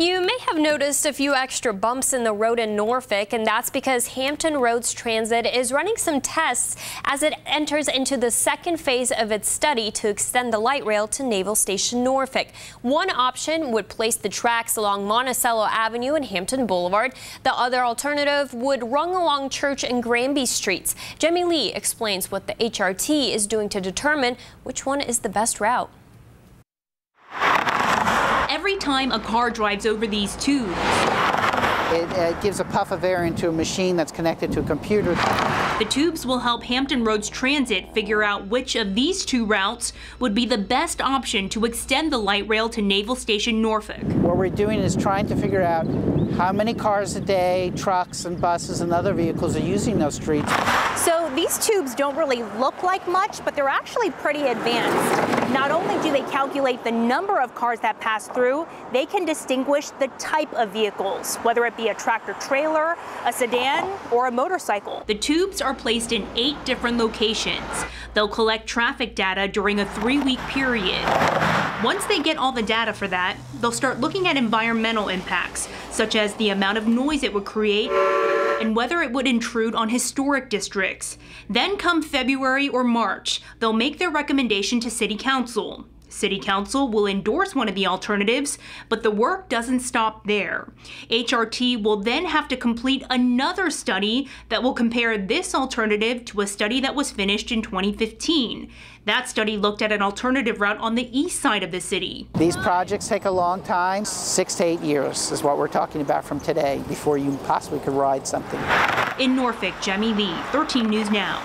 You may have noticed a few extra bumps in the road in Norfolk, and that's because Hampton Roads Transit is running some tests as it enters into the second phase of its study to extend the light rail to Naval Station Norfolk. One option would place the tracks along Monticello Avenue and Hampton Boulevard. The other alternative would run along Church and Granby Streets. Jemmy Lee explains what the HRT is doing to determine which one is the best route. Every time a car drives over these tubes, it gives a puff of air into a machine that's connected to a computer. The tubes will help Hampton Roads Transit figure out which of these two routes would be the best option to extend the light rail to Naval Station Norfolk. What we're doing is trying to figure out how many cars a day, trucks and buses and other vehicles are using those streets. So these tubes don't really look like much, but they're actually pretty advanced. Not only do they calculate the number of cars that pass through, they can distinguish the type of vehicles, whether it be a tractor trailer, a sedan, or a motorcycle. The tubes are placed in 8 different locations. They'll collect traffic data during a 3-week period. Once they get all the data for that, they'll start looking at environmental impacts, such as the amount of noise it would create and whether it would intrude on historic districts. Then come February or March, they'll make their recommendation to City Council. City Council will endorse one of the alternatives, but the work doesn't stop there. HRT will then have to complete another study that will compare this alternative to a study that was finished in 2015. That study looked at an alternative route on the east side of the city. These projects take a long time. 6 to 8 years is what we're talking about from today before you possibly could ride something. In Norfolk, Jemmy Lee, 13 News Now.